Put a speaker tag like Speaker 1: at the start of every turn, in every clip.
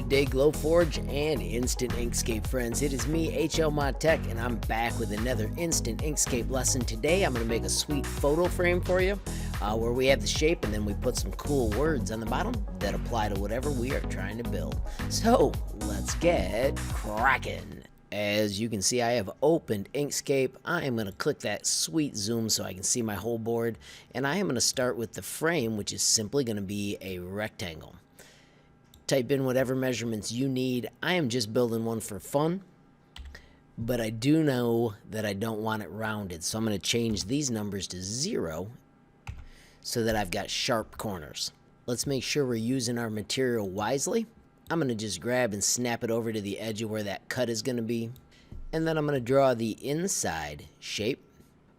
Speaker 1: Good day, Glowforge and Instant Inkscape friends. It is me, HLModTech, and I'm back with another Instant Inkscape lesson. Today I'm going to make a sweet photo frame for you where we have the shape and then we put some cool words on the bottom that apply to whatever we are trying to build. So let's get cracking. As you can see, I have opened Inkscape. I am going to click that sweet zoom so I can see my whole board, and I am going to start with the frame, which is simply going to be a rectangle. Type in whatever measurements you need. I am just building one for fun, but I do know that I don't want it rounded, so I'm going to change these numbers to 0 so that I've got sharp corners. Let's make sure we're using our material wisely. I'm going to just grab and snap it over to the edge of where that cut is going to be, and then I'm going to draw the inside shape.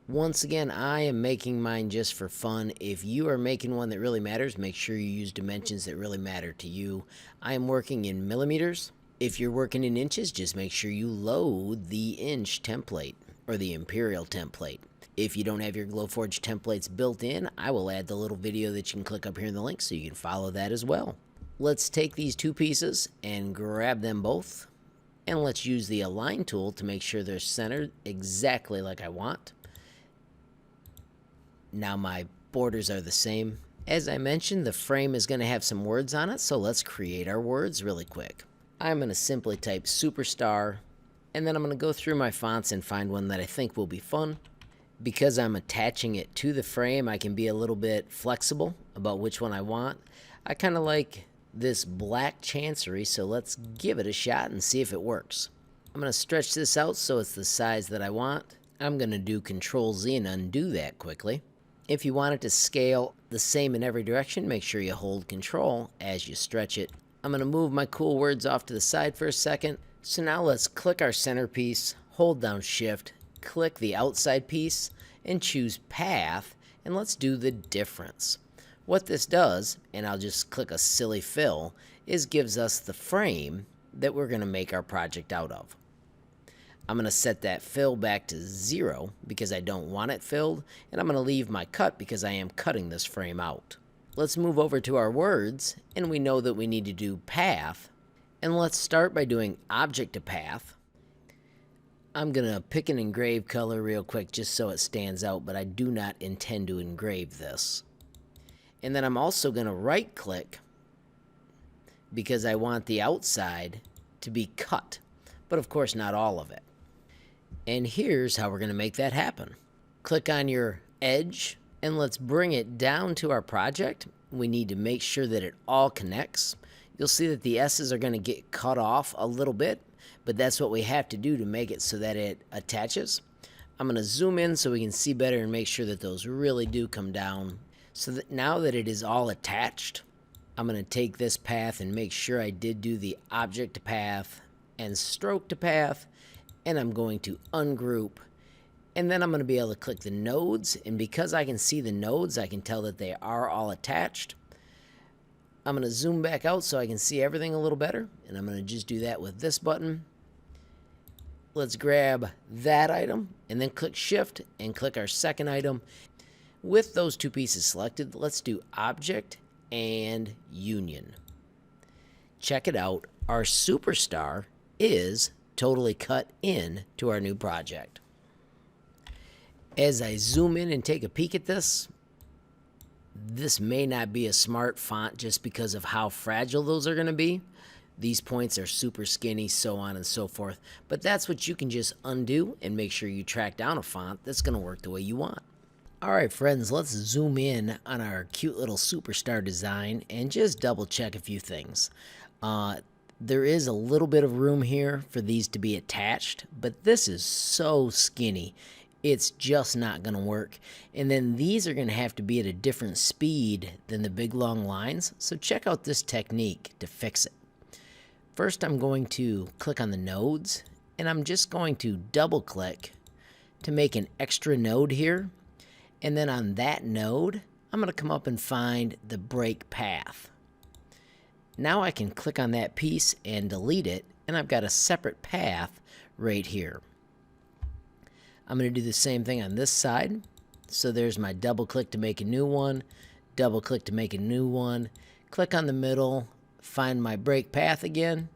Speaker 1: Once again, I am making mine just for fun. If you are making one that really matters, make sure you use dimensions that really matter to you. I am working in millimeters. If you're working in inches, just make sure you load the inch template or the imperial template. If you don't have your Glowforge templates built in, I will add the little video that you can click up here in the link so you can follow that as well. Let's take these two pieces and grab them both, and let's use the align tool to make sure they're centered exactly like I want. Now my borders are the same. As I mentioned, the frame is going to have some words on it, so let's create our words really quick. I'm going to simply type superstar, and then I'm going to go through my fonts and find one that I think will be fun. Because I'm attaching it to the frame, I can be a little bit flexible about which one I want. I kind of like this black chancery, so let's give it a shot and see if it works. I'm going to stretch this out so it's the size that I want. I'm going to do Control Z and undo that quickly. If you want it to scale the same in every direction, make sure you hold Control as you stretch it. I'm going to move my cool words off to the side for a second. So now let's click our centerpiece, hold down Shift, click the outside piece, and choose Path, and let's do the difference. What this does, and I'll just click a silly fill, is gives us the frame that we're going to make our project out of. I'm going to set that fill back to 0 because I don't want it filled, and I'm going to leave my cut because I am cutting this frame out. Let's move over to our words, and we know that we need to do path, and let's start by doing object to path. I'm going to pick an engrave color real quick just so it stands out, but I do not intend to engrave this. And then I'm also going to right click because I want the outside to be cut, but of course not all of it. And here's how we're going to make that happen. Click on your edge and let's bring it down to our project. We need to make sure that it all connects. You'll see that the S's are going to get cut off a little bit, but that's what we have to do to make it so that it attaches. I'm going to zoom in so we can see better and make sure that those really do come down. So that now that it is all attached, I'm going to take this path and make sure I did do the object to path and stroke to path, and I'm going to ungroup, and then I'm going to be able to click the nodes, and because I can see the nodes, I can tell that they are all attached. I'm going to zoom back out so I can see everything a little better, and I'm going to just do that with this button. Let's grab that item and then click Shift and click our second item. With those two pieces selected, let's do Object and Union. Check it out. Our superstar is totally cut in to our new project. As I zoom in and take a peek at this may not be a smart font just because of how fragile those are going to be. These points are super skinny, so on and so forth. But that's what you can just undo and make sure you track down a font that's going to work the way you want. Alright friends, let's zoom in on our cute little superstar design and just double check a few things. There is a little bit of room here for these to be attached, but this is so skinny. It's just not going to work. And then these are going to have to be at a different speed than the big long lines. So check out this technique to fix it. First, I'm going to click on the nodes, and I'm just going to double click to make an extra node here. And then on that node, I'm going to come up and find the break path. Now I can click on that piece and delete it, and I've got a separate path right here. I'm going to do the same thing on this side. So there's my double click to make a new one, double click to make a new one, click on the middle, find my break path again.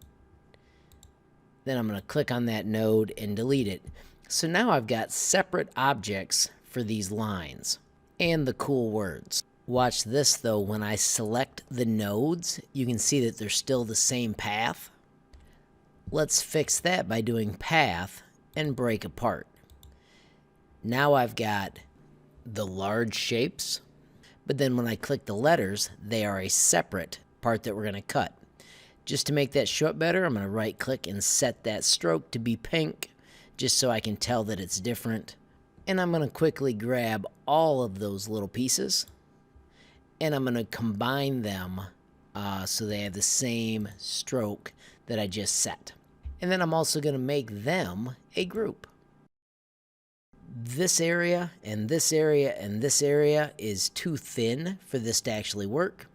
Speaker 1: Then I'm going to click on that node and delete it. So now I've got separate objects for these lines and the cool words. Watch this though, when I select the nodes, you can see that they're still the same path. Let's fix that by doing path and break apart. Now I've got the large shapes, but then when I click the letters, they are a separate part that we're going to cut. Just to make that show up better, I'm going to right click and set that stroke to be pink, just so I can tell that it's different. And I'm going to quickly grab all of those little pieces, and I'm going to combine them so they have the same stroke that I just set. And then I'm also going to make them a group. This area and this area and this area is too thin for this to actually work.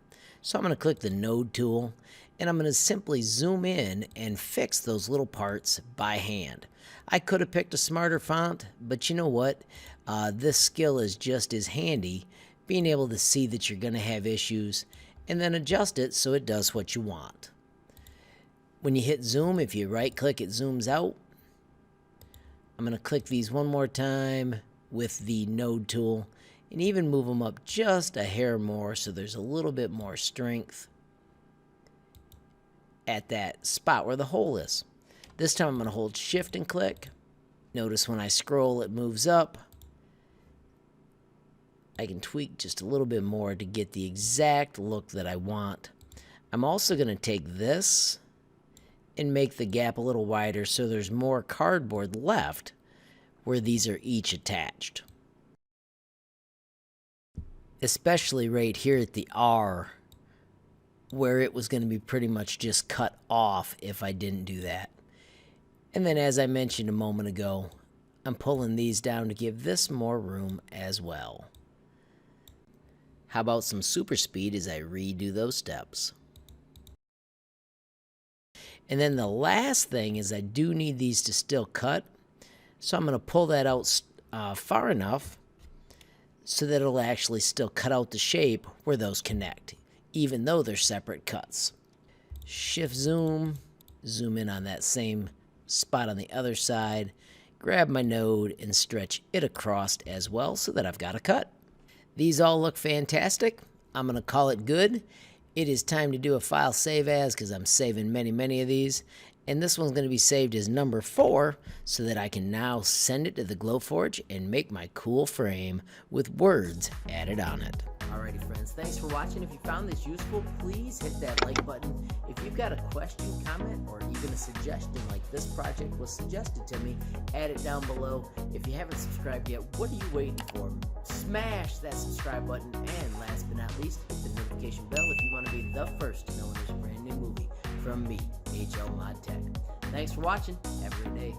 Speaker 1: So I'm going to click the node tool, and I'm going to simply zoom in and fix those little parts by hand. I could have picked a smarter font, but you know what? This skill is just as handy, being able to see that you're going to have issues and then adjust it so it does what you want. When you hit zoom, if you right click, it zooms out. I'm going to click these one more time with the node tool and even move them up just a hair more so there's a little bit more strength at that spot where the hole is. This time I'm going to hold shift and click. Notice when I scroll it moves up. I can tweak just a little bit more to get the exact look that I want. I'm also going to take this and make the gap a little wider so there's more cardboard left where these are each attached. Especially right here at the R, where it was going to be pretty much just cut off if I didn't do that. And then as I mentioned a moment ago, I'm pulling these down to give this more room as well. How about some super speed as I redo those steps? And then the last thing is I do need these to still cut. So I'm going to pull that out far enough so that it'll actually still cut out the shape where those connect, even though they're separate cuts. Shift zoom, zoom in on that same spot on the other side, grab my node and stretch it across as well so that I've got a cut. These all look fantastic. I'm going to call it good. It is time to do a file save as because I'm saving many of these. And this one's going to be saved as number 4 so that I can now send it to the Glowforge and make my cool frame with words added on it. Alrighty friends, thanks for watching. If you found this useful, please hit that like button. If you've got a question, comment, or even a suggestion like this project was suggested to me, add it down below. If you haven't subscribed yet, what are you waiting for? Smash that subscribe button, and last but not least, hit the notification bell if you want to be the first to know when there's a brand new movie from me, HLModTech. Thanks for watching. Have a great day.